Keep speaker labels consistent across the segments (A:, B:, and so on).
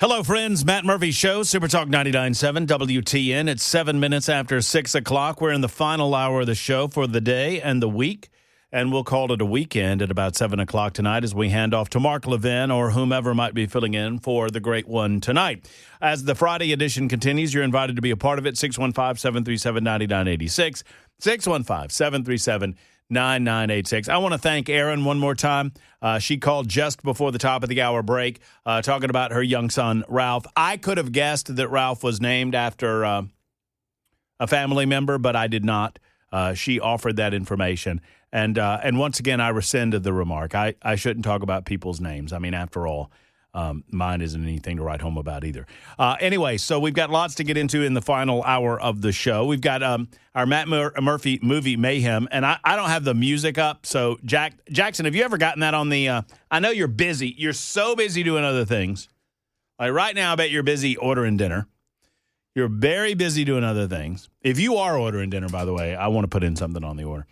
A: Hello, friends. Matt Murphy Show, Super Talk 99.7 WTN. It's 7 minutes after 6 o'clock. We're in the final hour of the show for the day and the week, and we'll call it a weekend at about 7 o'clock tonight as we hand off to Mark Levin or whomever might be filling in for the great one tonight. As the Friday edition continues, you're invited to be a part of it, 615-737-9986, 615-737-9986. I want to thank Erin one more time. She called just before the top of the hour break talking about her young son, Ralph. I could have guessed that Ralph was named after a family member, but I did not. She offered that information. And once again, I rescinded the remark. I shouldn't talk about people's names. I mean, after all, mine isn't anything to write home about either. Anyway, so we've got lots to get into in the final hour of the show. We've got our Matt Murphy movie Mayhem, and I don't have the music up. So, Jackson, have you ever gotten that on the I know you're busy. You're so busy doing other things. Like right now, I bet you're busy ordering dinner. You're very busy doing other things. If you are ordering dinner, by the way, I want to put in something on the order.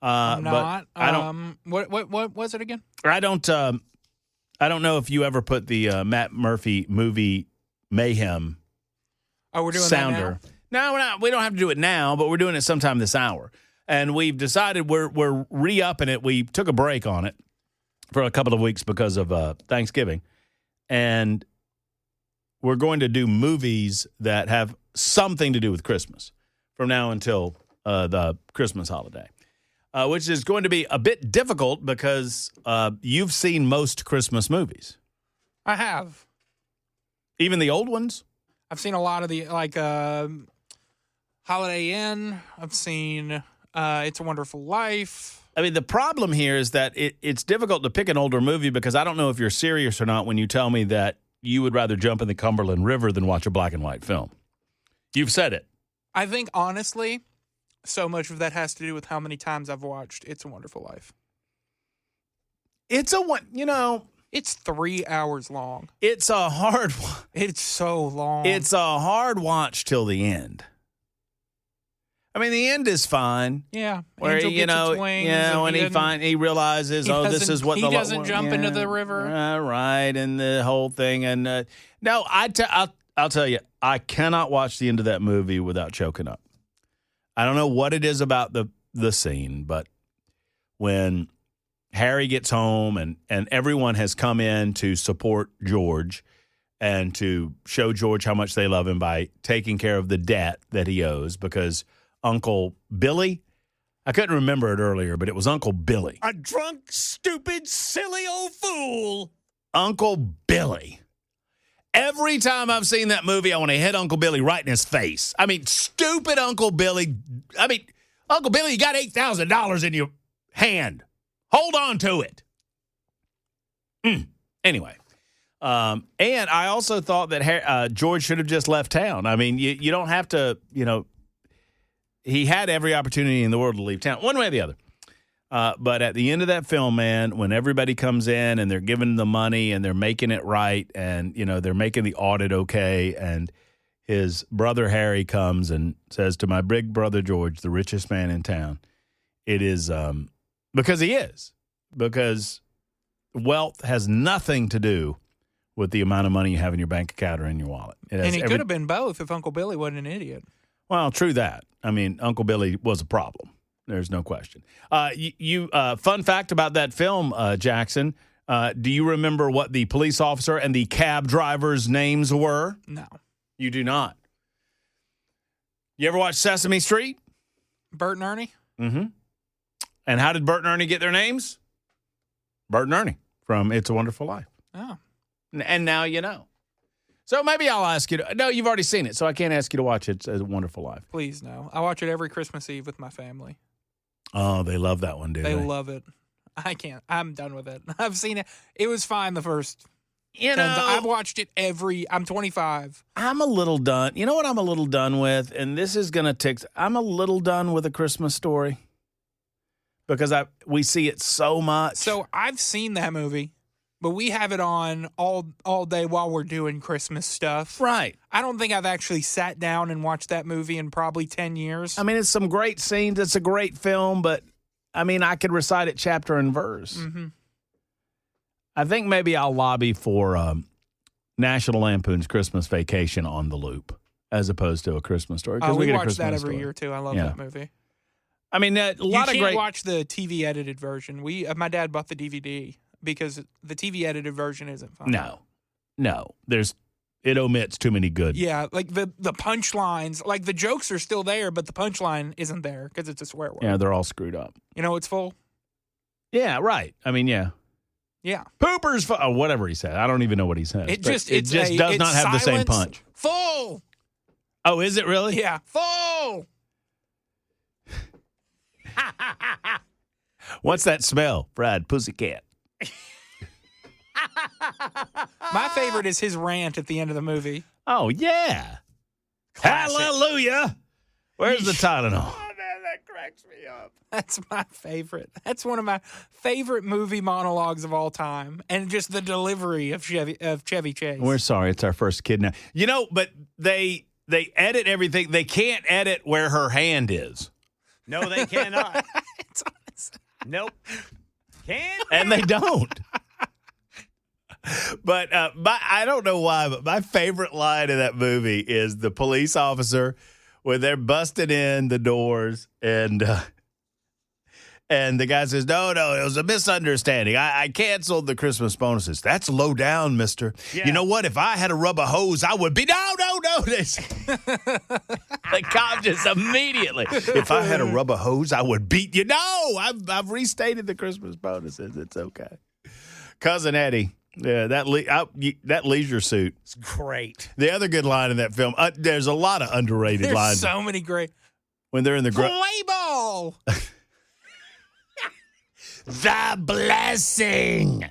B: I'm not.
A: But I don't.
B: What was it again?
A: I don't know if you ever put the Matt Murphy movie Mayhem.
B: Oh, we're doing
A: sounder.
B: that
A: now? No, we're not. We don't have to do it now, but we're doing it sometime this hour. And we've decided we're re-upping it. We took a break on it for a couple of weeks because of Thanksgiving, and we're going to do movies that have something to do with Christmas from now until the Christmas holiday. Which is going to be a bit difficult because you've seen most Christmas movies.
B: I have.
A: Even the old ones?
B: I've seen a lot of the, Holiday Inn. I've seen It's a Wonderful Life.
A: I mean, the problem here is that it's difficult to pick an older movie because I don't know if you're serious or not when you tell me that you would rather jump in the Cumberland River than watch a black and white film. You've said it.
B: I think, honestly, so much of that has to do with how many times I've watched It's a Wonderful Life.
A: It's
B: 3 hours long.
A: It's a hard one.
B: It's so long.
A: It's a hard watch till the end. I mean, the end is fine.
B: Yeah.
A: Where
B: Angel gets its wings
A: when he realizes, this is what
B: he doesn't jump into the river.
A: Right, and the whole thing. And no, I'll tell you, I cannot watch the end of that movie without choking up. I don't know what it is about the scene, but when Harry gets home and everyone has come in to support George and to show George how much they love him by taking care of the debt that he owes because Uncle Billy, I couldn't remember it earlier, but it was Uncle Billy.
C: A drunk, stupid, silly old fool.
A: Uncle Billy. Every time I've seen that movie, I want to hit Uncle Billy right in his face. I mean, stupid Uncle Billy. I mean, Uncle Billy, you got $8,000 in your hand. Hold on to it. Anyway. And I also thought that George should have just left town. I mean, you don't have to, he had every opportunity in the world to leave town, one way or the other. But at the end of that film, man, when everybody comes in and they're giving the money and they're making it right and, they're making the audit okay, and his brother Harry comes and says to my big brother George, the richest man in town, it is because he is. Because wealth has nothing to do with the amount of money you have in your bank account or in your wallet.
B: And it could have been both if Uncle Billy wasn't an idiot.
A: Well, true that. I mean, Uncle Billy was a problem. There's no question. Fun fact about that film, Jackson. Do you remember what the police officer and the cab driver's names were?
B: No.
A: You do not. You ever watch Sesame Street?
B: Bert and Ernie?
A: Mm-hmm. And how did Bert and Ernie get their names? Bert and Ernie from It's a Wonderful Life.
B: Oh.
A: And now you know. So maybe I'll ask you to. No, you've already seen it, so I can't ask you to watch It's a Wonderful Life.
B: Please, no. I watch it every Christmas Eve with my family.
A: Oh, they love that one, do they?
B: They love it. I can't. I'm done with it. I've seen it. It was fine the first. I've watched it I'm 25.
A: I'm a little done. You know what I'm a little done with? And this is going to tick. I'm a little done with A Christmas Story because we see it so much.
B: So I've seen that movie, but we have it on all day while we're doing Christmas stuff.
A: Right.
B: I don't think I've actually sat down and watched that movie in probably 10 years.
A: I mean, it's some great scenes. It's a great film, but I mean, I could recite it chapter and verse.
B: Mm-hmm.
A: I think maybe I'll lobby for National Lampoon's Christmas Vacation on the loop as opposed to A Christmas Story.
B: Oh, we
A: get a
B: watch
A: Christmas
B: that every
A: Story.
B: year, too. I love that movie.
A: I mean, a lot
B: you
A: of great.
B: watch the TV edited version. My dad bought the DVD because the TV edited version isn't fun.
A: No. It omits too many good.
B: Yeah, like the punchlines, like the jokes are still there, but the punchline isn't there because it's a swear word.
A: Yeah, they're all screwed up.
B: It's full.
A: Yeah, right. I mean, yeah.
B: Yeah.
A: Pooper's full. Whatever he said. I don't even know what he said.
B: It just
A: does not have the same punch.
B: Full.
A: Oh, is it really?
B: Yeah. Full.
A: What's that smell? Fried pussycat.
B: My favorite is his rant at the end of the movie.
A: Oh, yeah.
C: Classic.
A: Hallelujah. Where's the Tylenol?
C: Oh, man, that cracks me up.
B: That's my favorite. That's one of my favorite movie monologues of all time. And just the delivery of Chevy Chase.
A: We're sorry. It's our first kid now. But they edit everything. They can't edit where her hand is.
C: No, they cannot.
B: It's honest.
C: Nope. Can't.
A: And they don't. But I don't know why, but my favorite line of that movie is the police officer when they're busting in the doors and the guy says, no, it was a misunderstanding. I canceled the Christmas bonuses. That's low down, mister.
C: Yeah.
A: You know what? If I had a rubber hose, I would be. No. The cop just immediately. If I had a rubber hose, I would beat you. No, I've restated the Christmas bonuses. It's okay. Cousin Eddie. Yeah, that leisure suit.
C: It's great.
A: The other good line in that film, there's a lot of underrated
B: There's
A: lines.
B: so many great.
A: When they're in the
B: Play ball.
A: The blessing.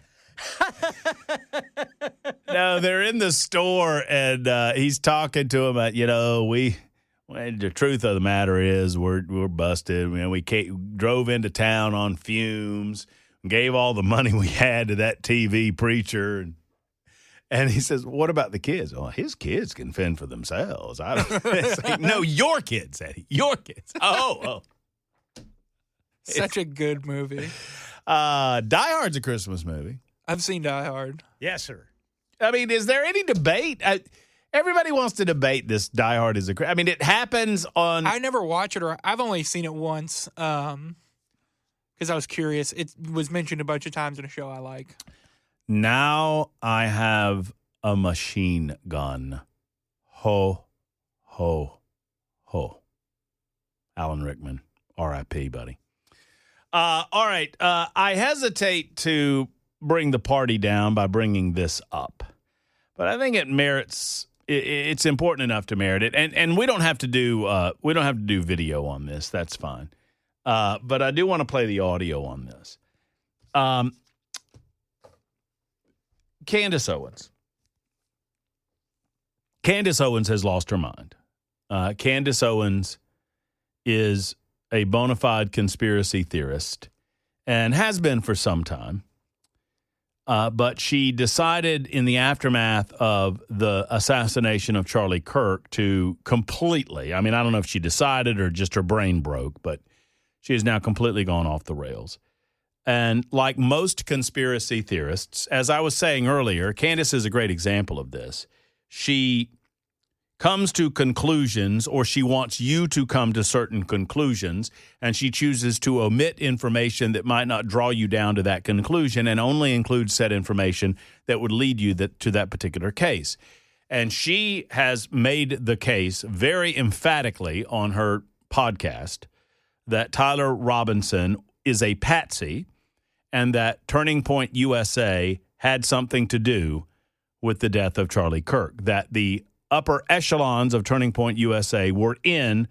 A: No, they're in the store and he's talking to him. The truth of the matter is we're busted. We drove into town on fumes. Gave all the money we had to that TV preacher. And he says, what about the kids? Oh, his kids can fend for themselves. It's like, no, your kids, Eddie. Your kids. Oh.
B: Such a good movie.
A: Die Hard's a Christmas movie.
B: I've seen Die Hard.
C: Yes, sir.
A: I mean, is there any debate? Everybody wants to debate this. Die Hard is I mean, it happens on.
B: I never watch it, or I've only seen it once. Because I was curious. It was mentioned a bunch of times in a show I like.
A: Now I have a machine gun. Ho, ho, ho. Alan Rickman, R.I.P., buddy. All right. I hesitate to bring the party down by bringing this up. But I think it merits it's important enough to merit it. And we don't have to do video on this. That's fine. But I do want to play the audio on this. Candace Owens. Candace Owens has lost her mind. Candace Owens is a bona fide conspiracy theorist and has been for some time. But she decided in the aftermath of the assassination of Charlie Kirk to completely, I don't know if she decided or just her brain broke, but she has now completely gone off the rails. And like most conspiracy theorists, as I was saying earlier, Candace is a great example of this. She comes to conclusions, or she wants you to come to certain conclusions, and she chooses to omit information that might not draw you down to that conclusion and only include said information that would lead you to that particular case. And she has made the case very emphatically on her podcast that Tyler Robinson is a patsy and that Turning Point USA had something to do with the death of Charlie Kirk, that the upper echelons of Turning Point USA were in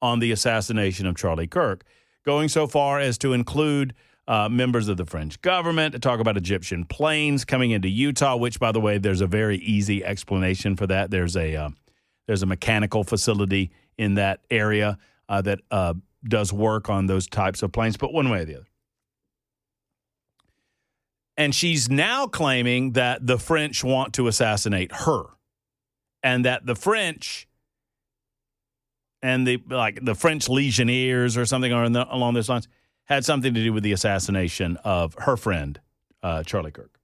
A: on the assassination of Charlie Kirk, going so far as to include members of the French government, to talk about Egyptian planes coming into Utah, which, by the way, there's a very easy explanation for that. There's a mechanical facility in that area that does work on those types of planes, but one way or the other. And she's now claiming that the French want to assassinate her, and that the French and the French Legionnaires or something along those lines had something to do with the assassination of her friend, Charlie Kirk.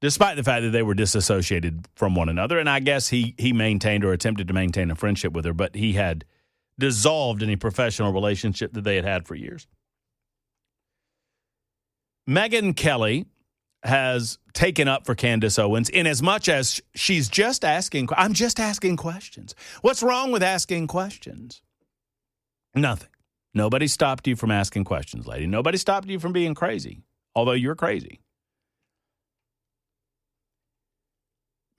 A: despite the fact that they were disassociated from one another. And I guess he maintained or attempted to maintain a friendship with her, but he had dissolved any professional relationship that they had had for years. Megyn Kelly has taken up for Candace Owens in as much as she's just asking. I'm just asking questions. What's wrong with asking questions? Nothing. Nobody stopped you from asking questions, lady. Nobody stopped you from being crazy, although you're crazy.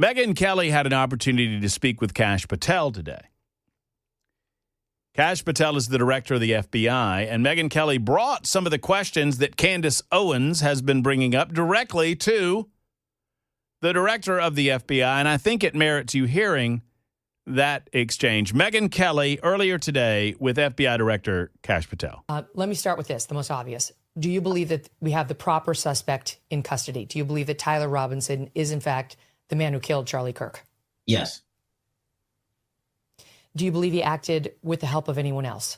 A: Megyn Kelly had an opportunity to speak with Kash Patel today. Kash Patel is the director of the FBI, and Megyn Kelly brought some of the questions that Candace Owens has been bringing up directly to the director of the FBI, and I think it merits you hearing that exchange. Megyn Kelly earlier today with FBI Director Kash Patel.
D: Let me start with this, the most obvious. Do you believe that we have the proper suspect in custody? Do you believe that Tyler Robinson is, in fact, the man who killed Charlie Kirk?
E: Yes.
D: Do you believe he acted with the help of anyone else?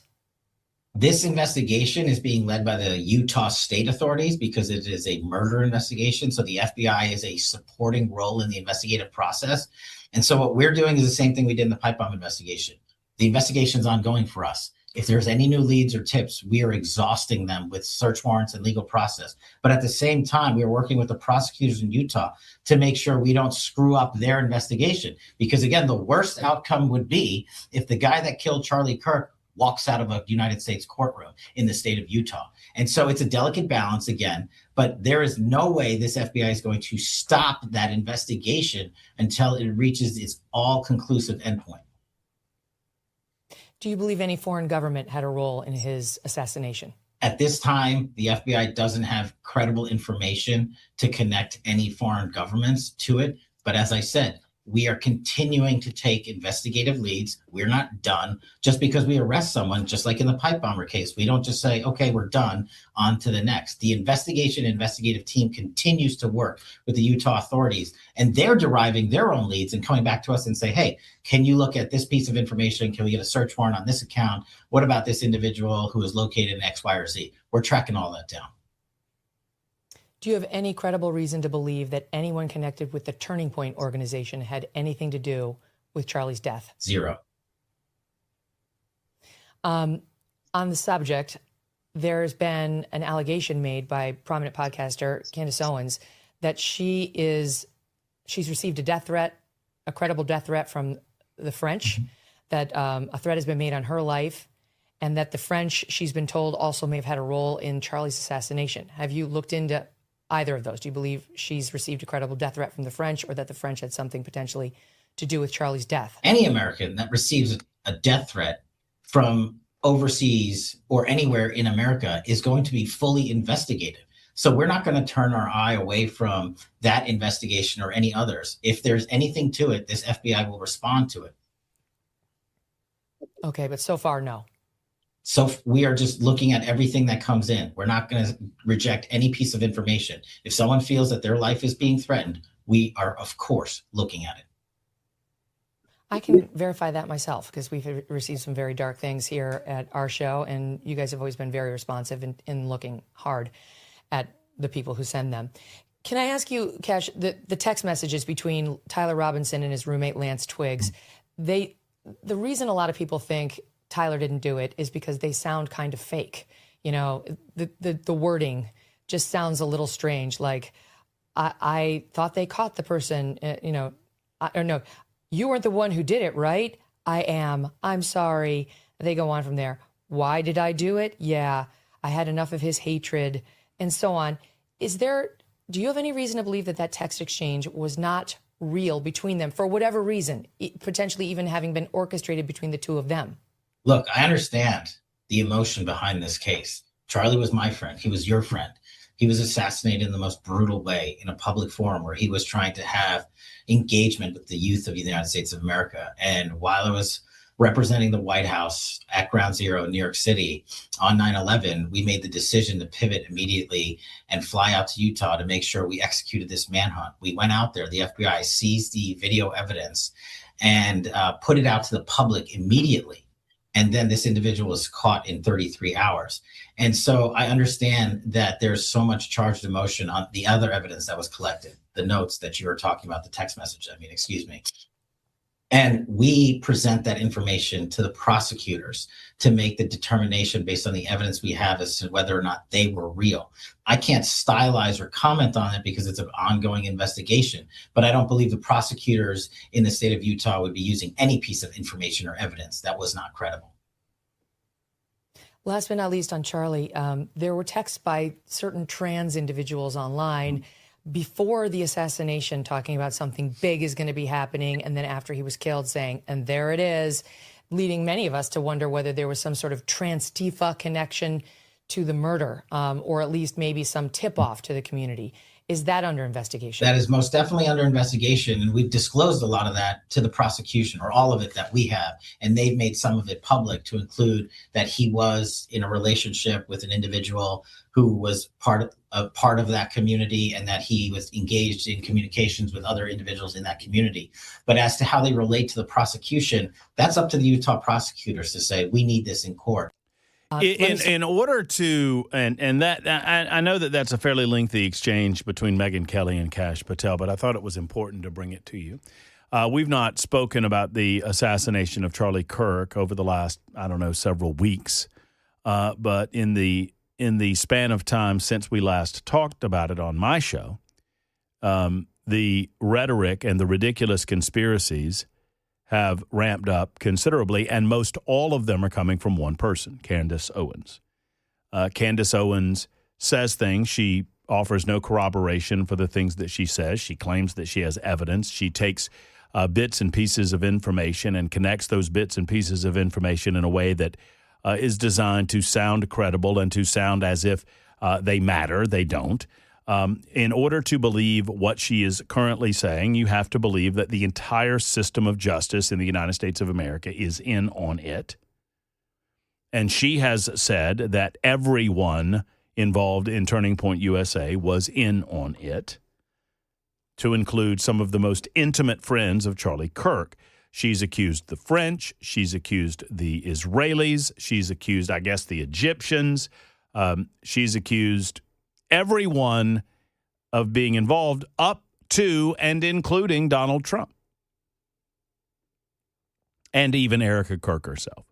E: This investigation is being led by the Utah state authorities because it is a murder investigation. So the FBI is a supporting role in the investigative process. And so what we're doing is the same thing we did in the pipe bomb investigation. The investigation is ongoing for us. If there's any new leads or tips, we are exhausting them with search warrants and legal process. But at the same time, we are working with the prosecutors in Utah to make sure we don't screw up their investigation. Because again, the worst outcome would be if the guy that killed Charlie Kirk walks out of a United States courtroom in the state of Utah. And so it's a delicate balance again, but there is no way this FBI is going to stop that investigation until it reaches its all-conclusive endpoint.
D: Do you believe any foreign government had a role in his assassination?
E: At this time, the FBI doesn't have credible information to connect any foreign governments to it. But as I said, we are continuing to take investigative leads. We're not done. Just because we arrest someone, just like in the pipe bomber case, we don't just say, okay, we're done, on to the next. The investigative team continues to work with the Utah authorities, and they're deriving their own leads and coming back to us and say, hey, can you look at this piece of information? Can we get a search warrant on this account? What about this individual who is located in X, Y, or Z? We're tracking all that down.
D: Do you have any credible reason to believe that anyone connected with the Turning Point organization had anything to do with Charlie's death?
E: Zero.
D: On the subject, there's been an allegation made by prominent podcaster Candace Owens that she's received a death threat, a credible death threat from the French, that a threat has been made on her life, and that the French, she's been told, also may have had a role in Charlie's assassination. Have you looked into either of those? Do you believe she's received a credible death threat from the French, or that the French had something potentially to do with Charlie's death?
E: Any American that receives a death threat from overseas or anywhere in America is going to be fully investigated. So we're not going to turn our eye away from that investigation or any others. If there's anything to it, this FBI will respond to it.
D: Okay, but so far, no.
E: So we are just looking at everything that comes in. We're not going to reject any piece of information. If someone feels that their life is being threatened, we are, of course, looking at it.
D: I can verify that myself because we've received some very dark things here at our show, and you guys have always been very responsive in looking hard at the people who send them. Can I ask you, Kash, the text messages between Tyler Robinson and his roommate Lance Twiggs, the reason a lot of people think Tyler didn't do it is because they sound kind of fake. You know, the wording just sounds a little strange. Like, I thought they caught the person, or no, you weren't the one who did it, right? I am. I'm sorry. They go on from there. Why did I do it? Yeah, I had enough of his hatred, and so on. Do you have any reason to believe that text exchange was not real between them for whatever reason, potentially even having been orchestrated between the two of them?
E: Look, I understand the emotion behind this case. Charlie was my friend. He was your friend. He was assassinated in the most brutal way in a public forum where he was trying to have engagement with the youth of the United States of America. And while I was representing the White House at Ground Zero in New York City on 9/11, we made the decision to pivot immediately and fly out to Utah to make sure we executed this manhunt. We went out there. The FBI seized the video evidence and put it out to the public immediately. And then this individual was caught in 33 hours. And so I understand that there's so much charged emotion on the other evidence that was collected. the notes that you were talking about, the text message, excuse me. And we present that information to the prosecutors to make the determination based on the evidence we have as to whether or not they were real. I can't stylize or comment on it because it's an ongoing investigation, but I don't believe the prosecutors in the state of Utah would be using any piece of information or evidence that was not credible.
D: Last but not least on Charlie, there were texts by certain trans individuals online before the assassination talking about something big is going to be happening, and then after he was killed saying, and there it is, leading many of us to wonder whether there was some sort of trans-Tifa connection to the murder, or at least maybe some tip-off to the community. Is that under investigation?
E: That is most definitely under investigation, and we've disclosed a lot of that to the prosecution, or all of it that we have, and they've made some of it public to include that he was in a relationship with an individual who was part of that community, and that he was engaged in communications with other individuals in that community. But as to how they relate to the prosecution, that's up to the Utah prosecutors to say, we need this in court.
A: In order to, and that I know that that's a fairly lengthy exchange between Megyn Kelly and Kash Patel, but I thought it was important to bring it to you. We've not spoken about the assassination of Charlie Kirk over the last, several weeks, but in the span of time since we last talked about it on my show, the rhetoric and the ridiculous conspiracies have ramped up considerably, and most all of them are coming from one person, Candace Owens. Candace Owens says things. She offers no corroboration for the things that she says. She claims that she has evidence. She takes bits and pieces of information and connects those bits and pieces of information in a way that is designed to sound credible and to sound as if they matter. They don't. In order to believe what she is currently saying, you have to believe that the entire system of justice in the United States of America is in on it. And she has said that everyone involved in Turning Point USA was in on it, to include some of the most intimate friends of Charlie Kirk. She's accused the French. She's accused the Israelis. She's accused, I guess, the Egyptians. She's accused everyone of being involved, up to and including Donald Trump and even Erica Kirk herself.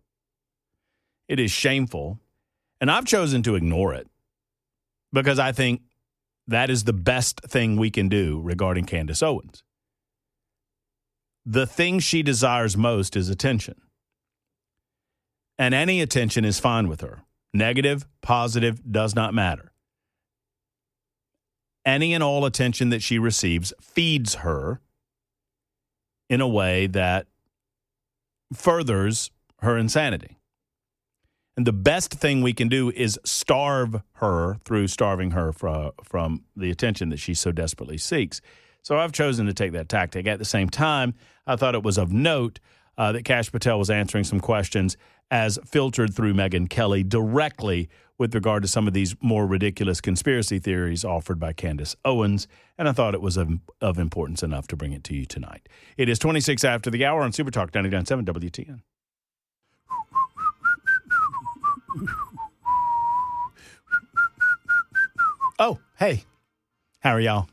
A: It is shameful, and I've chosen to ignore it because I think that is the best thing we can do regarding Candace Owens. The thing she desires most is attention, and any attention is fine with her. Negative, positive, does not matter. Any and all attention that she receives feeds her in a way that furthers her insanity. And the best thing we can do is starve her through starving her from the attention that she so desperately seeks. So I've chosen to take that tactic. At the same time, I thought it was of note that Kash Patel was answering some questions as filtered through Megyn Kelly directly with regard to some of these more ridiculous conspiracy theories offered by Candace Owens, and I thought it was of importance enough to bring it to you tonight. It is 26 after the hour on Super Talk 99.7 WTN. Oh, hey. How are y'all?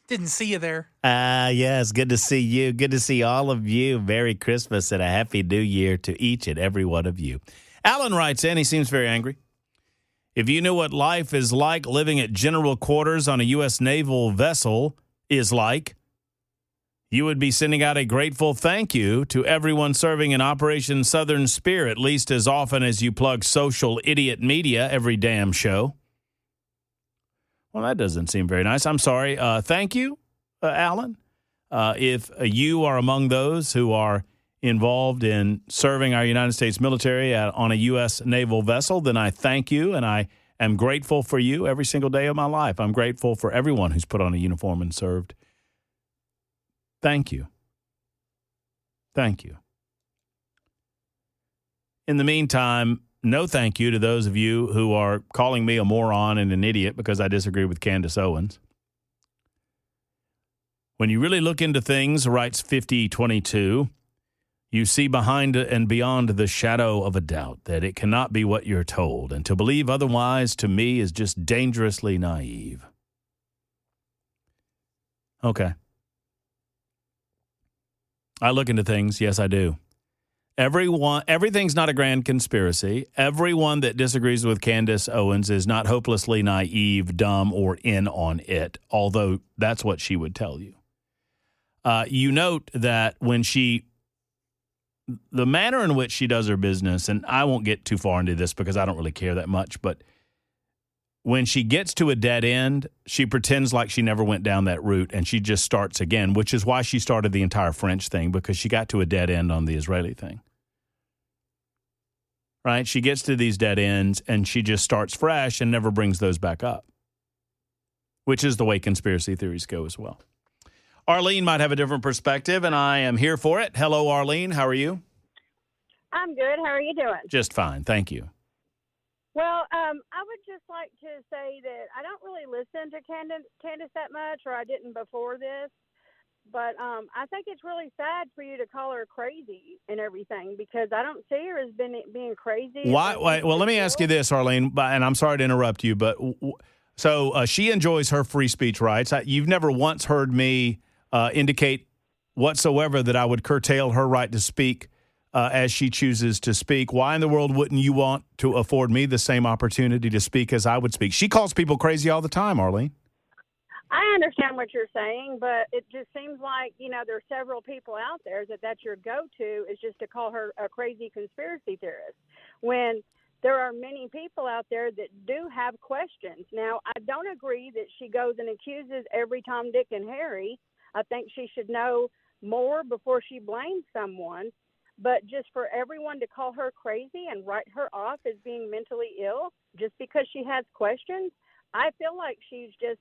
B: Didn't see you there.
A: Yes, good to see you. Good to see all of you. Merry Christmas and a Happy New Year to each and every one of you. Alan writes in, he seems very angry. If you knew what life is like living at general quarters on a U.S. naval vessel is like, you would be sending out a grateful thank you to everyone serving in Operation Southern Spear at least as often as you plug social idiot media every damn show. Well, that doesn't seem very nice. I'm sorry. Thank you, Alan. If you are among those who are involved in serving our United States military on a U.S. naval vessel, then I thank you, and I am grateful for you every single day of my life. I'm grateful for everyone who's put on a uniform and served. Thank you. Thank you. In the meantime, no thank you to those of you who are calling me a moron and an idiot because I disagree with Candace Owens. When you really look into things, writes 5022, you see behind and beyond the shadow of a doubt that it cannot be what you're told, and to believe otherwise to me is just dangerously naive. Okay. I look into things. Yes, I do. Everything's not a grand conspiracy. Everyone that disagrees with Candace Owens is not hopelessly naive, dumb, or in on it, although that's what she would tell you. You note that the manner in which she does her business, and I won't get too far into this because I don't really care that much, but when she gets to a dead end, she pretends like she never went down that route and she just starts again, which is why she started the entire French thing, because she got to a dead end on the Israeli thing. Right? She gets to these dead ends and she just starts fresh and never brings those back up, which is the way conspiracy theories go as well. Arlene might have a different perspective, and I am here for it. Hello, Arlene. How are you?
F: I'm good. How are you doing?
A: Just fine. Thank you.
F: Well, I would just like to say that I don't really listen to Candace that much, or I didn't before this. But I think it's really sad for you to call her crazy and everything, because I don't see her as being crazy.
A: Why? Well, let me ask you this, Arlene, and I'm sorry to interrupt you, but so she enjoys her free speech rights. You've never once heard me indicate whatsoever that I would curtail her right to speak as she chooses to speak. Why in the world wouldn't you want to afford me the same opportunity to speak as I would speak? She calls people crazy all the time, Arlene.
F: I understand what you're saying, but it just seems like, there are several people out there that's your go-to is just to call her a crazy conspiracy theorist, when there are many people out there that do have questions. Now, I don't agree that she goes and accuses every Tom, Dick, and Harry. I think she should know more before she blames someone. But just for everyone to call her crazy and write her off as being mentally ill just because she has questions, I feel like she's just,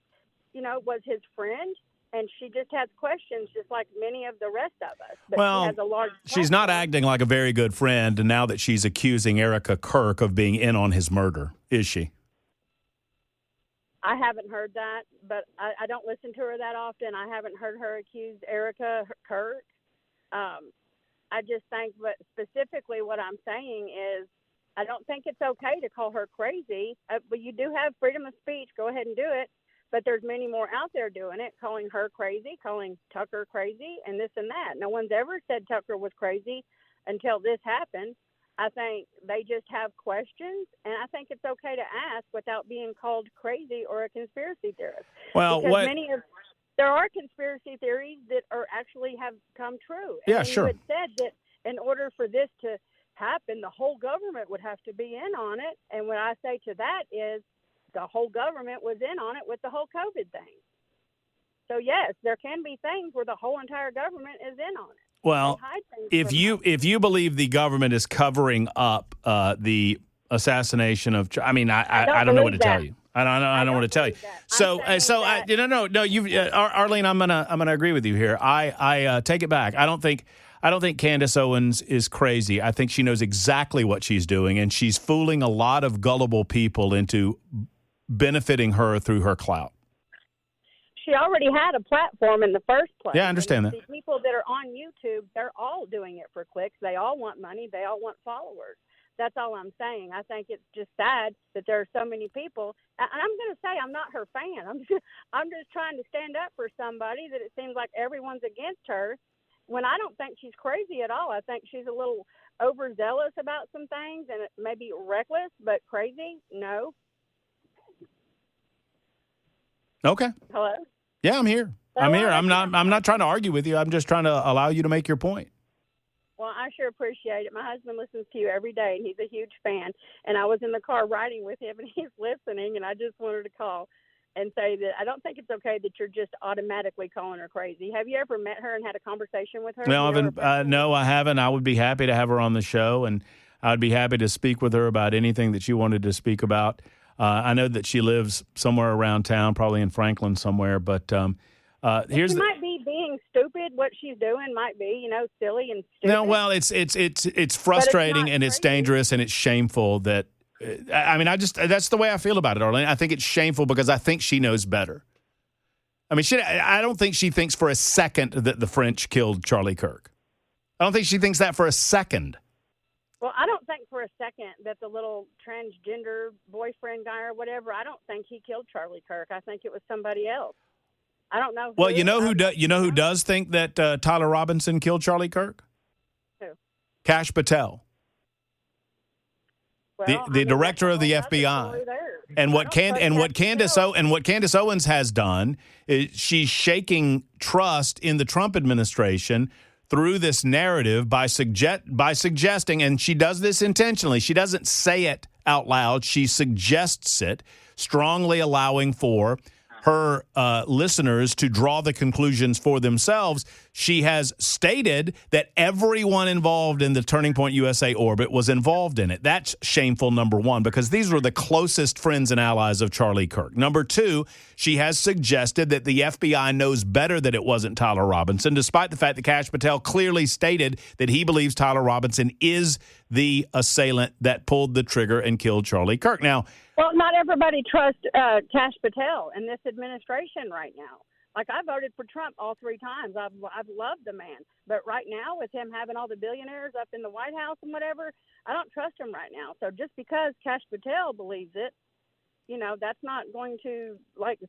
F: was his friend, and she just has questions just like many of the rest of us. But
A: well,
F: she has a large
A: she's not acting like a very good friend now that she's accusing Erica Kirk of being in on his murder, is she?
F: I haven't heard that, but I don't listen to her that often. I haven't heard her accuse Erica Kirk. I just think, but specifically what I'm saying is I don't think it's okay to call her crazy. But you do have freedom of speech. Go ahead and do it. But there's many more out there doing it, calling her crazy, calling Tucker crazy, and this and that. No one's ever said Tucker was crazy until this happened. I think they just have questions, and I think it's okay to ask without being called crazy or a conspiracy theorist.
A: Well,
F: because there are conspiracy theories that actually have come true. And
A: yeah, sure.
F: You had said that in order for this to happen, the whole government would have to be in on it. And what I say to that is the whole government was in on it with the whole COVID thing. So, yes, there can be things where the whole entire government is in on it.
A: Well, if you believe the government is covering up the assassination of, I don't know what to tell you. I don't know what to tell you. So Arlene, I'm gonna agree with you here. I take it back. I don't think Candace Owens is crazy. I think she knows exactly what she's doing, and she's fooling a lot of gullible people into benefiting her through her clout.
F: She already had a platform in the first place.
A: Yeah, I understand that.
F: The people that are on YouTube, they're all doing it for clicks. They all want money. They all want followers. That's all I'm saying. I think it's just sad that there are so many people. And I'm going to say I'm not her fan. I'm just trying to stand up for somebody that it seems like everyone's against her, when I don't think she's crazy at all. I think she's a little overzealous about some things and maybe reckless, but crazy, no.
A: Okay.
F: Hello?
A: Yeah, I'm here. I'm not trying to argue with you. I'm just trying to allow you to make your point.
F: Well, I sure appreciate it. My husband listens to you every day, and he's a huge fan. And I was in the car riding with him, and he's listening, and I just wanted to call and say that I don't think it's okay that you're just automatically calling her crazy. Have you ever met her and had a conversation with her?
A: No, I haven't. I would be happy to have her on the show, and I'd be happy to speak with her about anything that you wanted to speak about. I know that she lives somewhere around town, probably in Franklin somewhere, but here's
F: she might be being stupid. What she's doing might be, silly and stupid.
A: No, well, it's frustrating and it's dangerous and it's shameful that. That's the way I feel about it, Arlene. I think it's shameful because I think she knows better. I don't think she thinks for a second that the French killed Charlie Kirk. I don't think she thinks that for a second.
F: Well, I don't think for a second that the little transgender boyfriend guy or whatever, I don't think he killed Charlie Kirk. I think it was somebody else. I don't know.
A: Well, you know who does think that Tyler Robinson killed Charlie Kirk?
F: Who?
A: Kash Patel,
F: Well,
A: the director of the
F: that's a whole other
A: FBI.
F: story there.
A: And what
F: I don't trust
A: Candace Owens has done is she's shaking trust in the Trump administration through this narrative by suggesting, and she does this intentionally. She doesn't say it out loud. She suggests it, strongly allowing for her listeners to draw the conclusions for themselves. She has stated that everyone involved in the Turning Point USA orbit was involved in it. That's shameful, number one, because these were the closest friends and allies of Charlie Kirk. Number two, she has suggested that the FBI knows better that it wasn't Tyler Robinson, despite the fact that Kash Patel clearly stated that he believes Tyler Robinson is the assailant that pulled the trigger and killed Charlie Kirk. Now,
F: Well, not everybody trusts Kash Patel in this administration right now. Like, I voted for Trump all 3 times. I've loved the man. But right now, with him having all the billionaires up in the White House and whatever, I don't trust him right now. So just because Kash Patel believes it, that's not going to,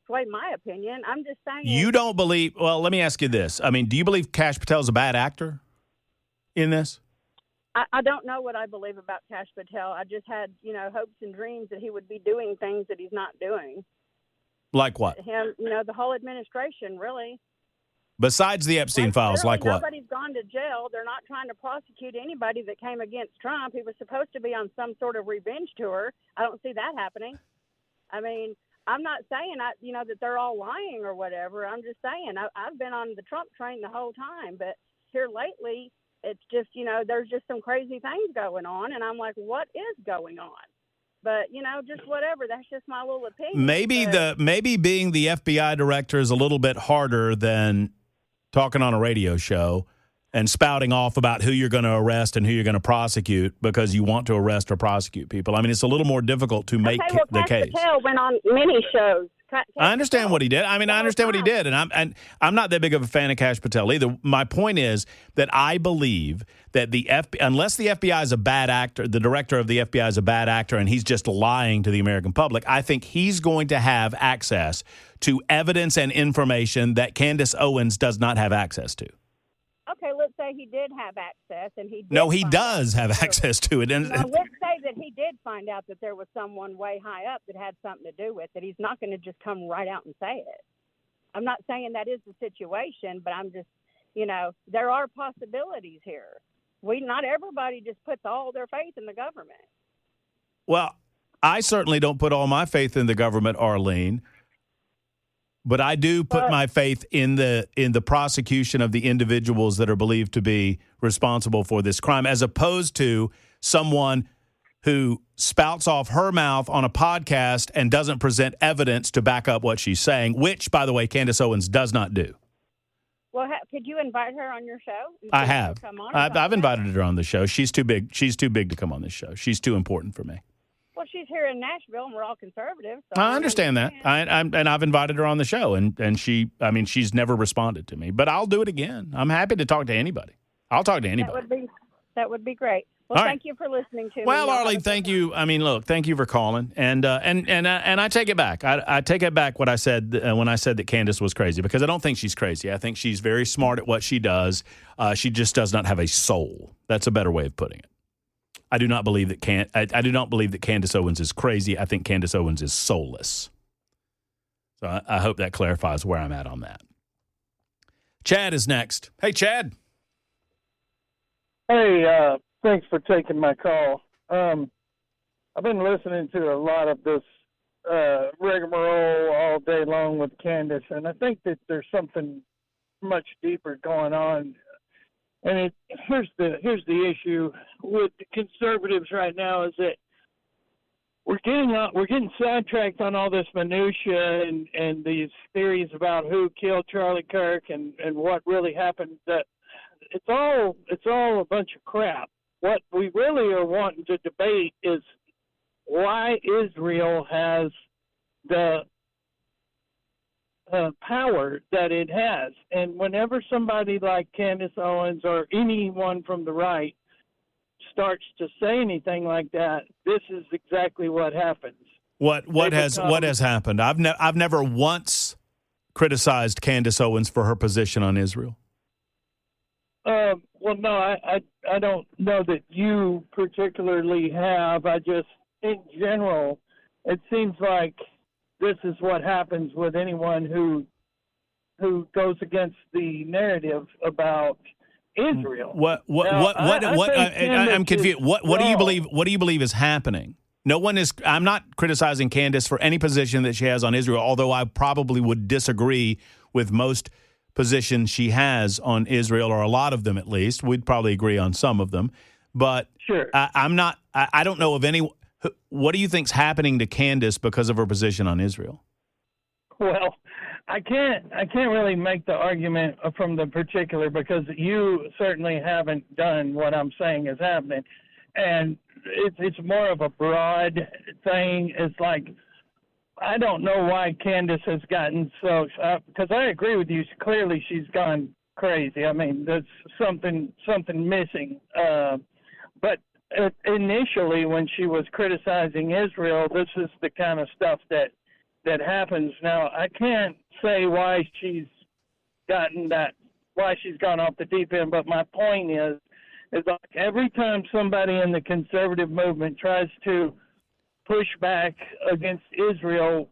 F: sway my opinion. I'm just saying.
A: You don't believe – well, let me ask you this. I mean, do you believe Kash Patel's a bad actor in this?
F: I don't know what I believe about Kash Patel. I just had, hopes and dreams that he would be doing things that he's not doing.
A: Like what?
F: Him, the whole administration, really.
A: Besides the Epstein files, like what?
F: Nobody's gone to jail. They're not trying to prosecute anybody that came against Trump. He was supposed to be on some sort of revenge tour. I don't see that happening. I mean, I'm not saying that they're all lying or whatever. I'm just saying I've been on the Trump train the whole time, but here lately, it's just there's just some crazy things going on, and I'm like, what is going on? But just whatever. That's just my little opinion.
A: Maybe being the FBI director is a little bit harder than talking on a radio show and spouting off about who you're going to arrest and who you're going to prosecute because you want to arrest or prosecute people. I mean, it's a little more difficult to make the case.
F: Kash Patel went on many shows.
A: I understand what he did. I mean, I understand what he did, and I'm not that big of a fan of Kash Patel either. My point is that I believe that unless the FBI is a bad actor, the director of the FBI is a bad actor, and he's just lying to the American public, I think he's going to have access to evidence and information that Candace Owens does not have access to.
F: Okay, let's say he did have access, and he did.
A: No, he does have access to it. And
F: let's say that he did find out that there was someone way high up that had something to do with it. He's not going to just come right out and say it. I'm not saying that is the situation, but I'm just, there are possibilities here. Not everybody just puts all their faith in the government.
A: Well, I certainly don't put all my faith in the government, Arlene. But I do put my faith in the prosecution of the individuals that are believed to be responsible for this crime, as opposed to someone who spouts off her mouth on a podcast and doesn't present evidence to back up what she's saying, which, by the way, Candace Owens does not do.
F: Well, could you invite her on your show?
A: I have. I've invited her on the show. She's too big. She's too big to come on this show. She's too important for me.
F: Well, she's here in Nashville, and we're all conservative. So
A: I understand that. And I've invited her on the show, and she's never responded to me. But I'll do it again. I'm happy to talk to anybody. I'll talk to anybody.
F: That would be great. Well,
A: all
F: thank you for listening to me.
A: Well, Arlene, thank you. I mean, look, thank you for calling, and I take it back. I take it back what I said when I said that Candace was crazy, because I don't think she's crazy. I think she's very smart at what she does. She just does not have a soul. That's a better way of putting it. I do not believe that Candace Owens is crazy. I think Candace Owens is soulless. So I hope that clarifies where I'm at on that. Chad is next. Hey, Chad.
G: Hey, thanks for taking my call. I've been listening to a lot of this rigmarole all day long with Candace, and I think that there's something much deeper going on. And here's the issue with the conservatives right now is that we're getting sidetracked on all this minutia and these theories about who killed Charlie Kirk and what really happened. That it's all a bunch of crap. What we really are wanting to debate is why Israel has the power that it has. And whenever somebody like Candace Owens or anyone from the right starts to say anything like that, this is exactly what happens.
A: What has happened? I've never once criticized Candace Owens for her position on Israel?
G: Well, no, I don't know that you particularly have. I just, in general, it seems like this is what happens with anyone who goes against the narrative about Israel.
A: I'm confused. What do you believe? What do you believe is happening? No one is. I'm not criticizing Candace for any position that she has on Israel, although I probably would disagree with most positions she has on Israel, or a lot of them at least. We'd probably agree on some of them, but
G: sure.
A: I'm not. I don't know of any. What do you think's happening to Candace because of her position on Israel?
G: Well, I can't really make the argument from the particular, because you certainly haven't done what I'm saying is happening, and it's more of a broad thing. It's like, I don't know why Candace has gotten so, because I agree with you. Clearly, she's gone crazy. I mean, there's something missing. But initially, when she was criticizing Israel, this is the kind of stuff that happens. Now, I can't say why she's gone off the deep end, but my point is like every time somebody in the conservative movement tries to push back against Israel,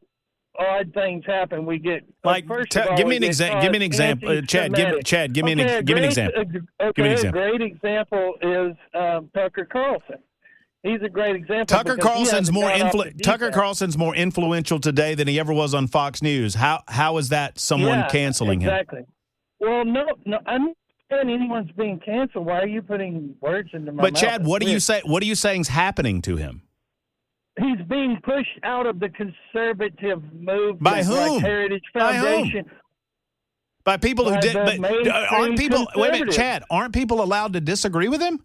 G: odd things happen. We get
A: give me an example. Give me an example, Chad. Give me an example.
G: Okay, a great example is Tucker Carlson. He's a great example.
A: Tucker Carlson's more influential today than he ever was on Fox News. How is that someone canceling him?
G: Exactly. Well, no, I'm not saying anyone's being canceled. Why are you putting words into my mouth?
A: But Chad, what are you saying's happening to him?
G: He's being pushed out of the conservative movement.
A: By whom?
G: Like Heritage Foundation.
A: By people who did. Aren't people? Wait a minute, Chad. Aren't people allowed to disagree with him?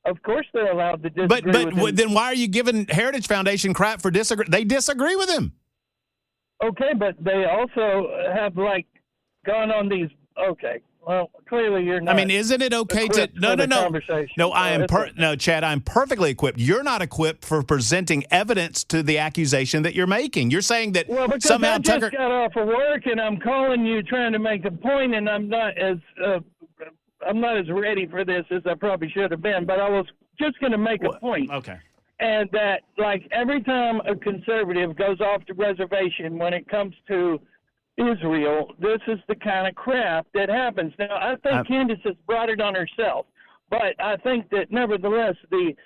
G: Of course, they're allowed to disagree.
A: But then why are you giving Heritage Foundation crap for disagree? They disagree with him.
G: Okay, but they also have gone on these. Okay. Well, clearly you're not.
A: I mean, isn't it okay to No, Chad, I'm perfectly equipped. You're not equipped for presenting evidence to the accusation that you're making. You're saying that somehow Tucker
G: just got off of work and I'm calling you trying to make a point, and I'm not as ready for this as I probably should have been, but I was just going to make a point.
A: Okay.
G: And that every time a conservative goes off the reservation when it comes to Israel, this is the kind of crap that happens. Now, I think Candace has brought it on herself, but I think that nevertheless, it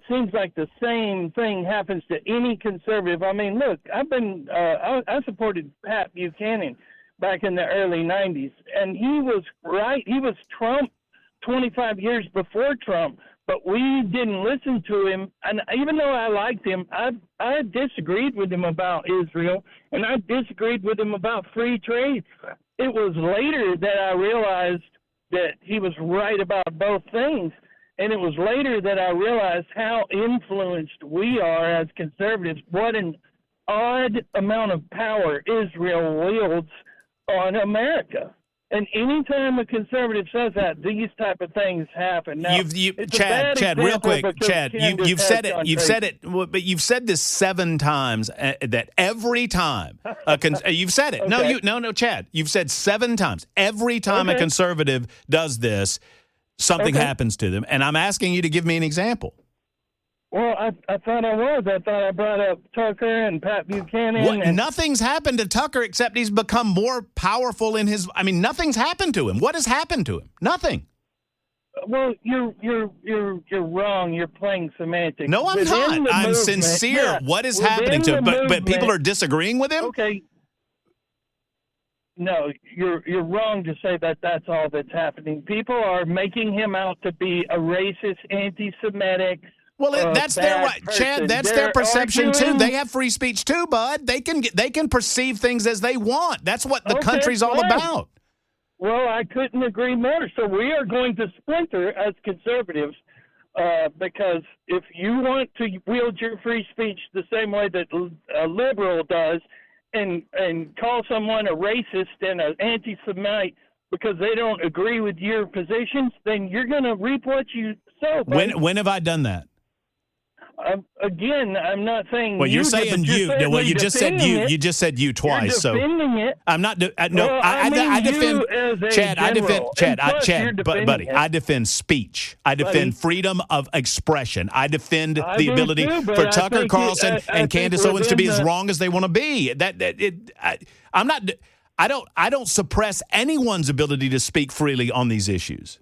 G: seems like the same thing happens to any conservative. I mean, look, I supported Pat Buchanan back in the early 90s, and he was right. He was Trump 25 years before Trump, but we didn't listen to him. And even though I liked him, I disagreed with him about Israel, and I disagreed with him about free trade. It was later that I realized that he was right about both things, and it was later that I realized how influenced we are as conservatives, what an odd amount of power Israel wields on America. And anytime a conservative says that, these type of things happen. Now,
A: Chad, real quick, Chad, you've said it, but you've said this 7 times that every time you've said it.
G: Okay.
A: No, Chad, you've said 7 times. Every time a conservative does this, something happens to them, and I'm asking you to give me an example.
G: Well, I thought I was. I thought I brought up Tucker and Pat Buchanan.
A: Nothing's happened to Tucker except he's become more powerful in his. I mean, nothing's happened to him. What has happened to him? Nothing.
G: Well, you're wrong. You're playing semantics.
A: No, I'm not. I'm sincere.
G: Yeah,
A: what is happening to him? But people are disagreeing with him.
G: Okay. No, you're wrong to say that that's all that's happening. People are making him out to be a racist, anti-Semitic.
A: Well, that's their right, Chad. That's their perception too. They have free speech too, bud. They can perceive things as they want. That's what the country's all about.
G: Well, I couldn't agree more. So we are going to splinter as conservatives because if you want to wield your free speech the same way that a liberal does, and call someone a racist and an anti-Semite because they don't agree with your positions, then you're going to reap what you sow.
A: When have I done that?
G: Again, I'm not saying.
A: Well, you're
G: did,
A: saying
G: but
A: you.
G: certainly
A: Well, you just said
G: defending
A: you.
G: it.
A: You just said you twice.
G: You're
A: So
G: defending it.
A: I'm not. No,
G: Well,
A: I defend.
G: you as a
A: Chad, I defend.
G: general,
A: Chad,
G: and plus you're defending
A: buddy.
G: it.
A: I defend speech. I defend
G: Buddy.
A: freedom of expression. I defend
G: I
A: the
G: do
A: ability
G: too, but
A: for
G: I
A: Tucker
G: think
A: Carlson
G: I
A: and
G: think
A: Candace Owens to be as
G: within the-
A: wrong as they want to be. I'm not. I don't suppress anyone's ability to speak freely on these issues.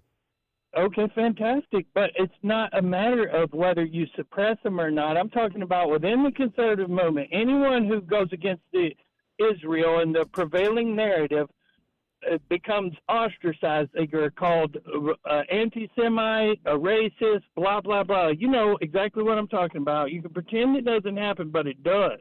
G: Okay, fantastic. But it's not a matter of whether you suppress them or not. I'm talking about within the conservative movement. Anyone who goes against Israel and the prevailing narrative becomes ostracized. They are called anti-Semite, a racist, blah, blah, blah. You know exactly what I'm talking about. You can pretend it doesn't happen, but it does.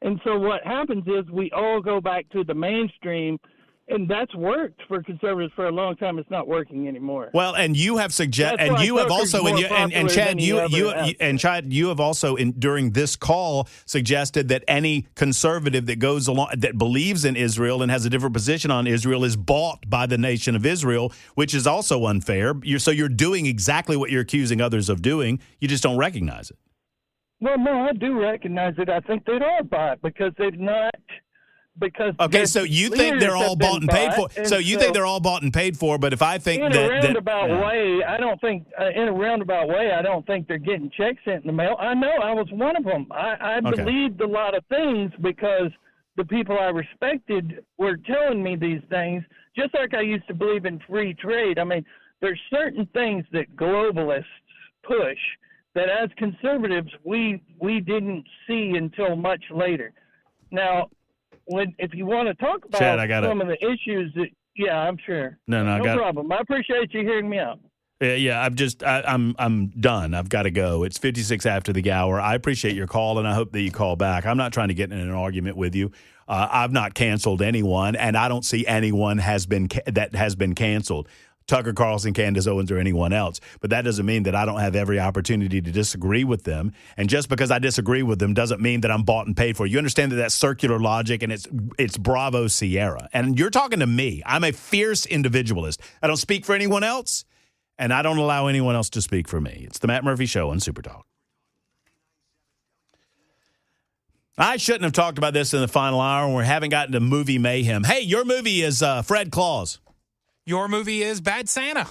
G: And so what happens is we all go back to the mainstream, and that's worked for conservatives for a long time. It's not working anymore.
A: Well, and you have suggested,
G: That's
A: and
G: why
A: you have
G: Tucker's
A: also,
G: more
A: and
G: popular
A: Chad,
G: than he
A: you
G: ever has
A: and Chad, you have also during this call suggested that any conservative that goes along that believes in Israel and has a different position on Israel is bought by the nation of Israel, which is also unfair. So you're doing exactly what you're accusing others of doing. You just don't recognize it.
G: Well, no, I do recognize it. I think they are bought because they've not. Because
A: okay, so you think they're all bought and paid for? So you think they're all bought and paid for? But if I think
G: in a roundabout way, I don't think in a roundabout way, I don't think they're getting checks sent in the mail. I know I was one of them. I believed a lot of things because the people I respected were telling me these things. Just like I used to believe in free trade. I mean, there's certain things that globalists push that as conservatives we didn't see until much later. Now, if you want to talk about
A: Chad,
G: some of the issues that, yeah, I'm sure.
A: No
G: problem. I appreciate you hearing me out.
A: Yeah, I'm done. I've got to go. It's 56 after the hour. I appreciate your call, and I hope that you call back. I'm not trying to get in an argument with you. I've not canceled anyone, and I don't see anyone that has been canceled. Tucker Carlson, Candace Owens, or anyone else. But that doesn't mean that I don't have every opportunity to disagree with them. And just because I disagree with them doesn't mean that I'm bought and paid for. You understand that that's circular logic, and it's Bravo Sierra. And you're talking to me. I'm a fierce individualist. I don't speak for anyone else, and I don't allow anyone else to speak for me. It's the Matt Murphy Show on Super Talk. I shouldn't have talked about this in the final hour, and we haven't gotten to movie mayhem. Hey, your movie is Fred Claus.
B: Your movie is Bad Santa.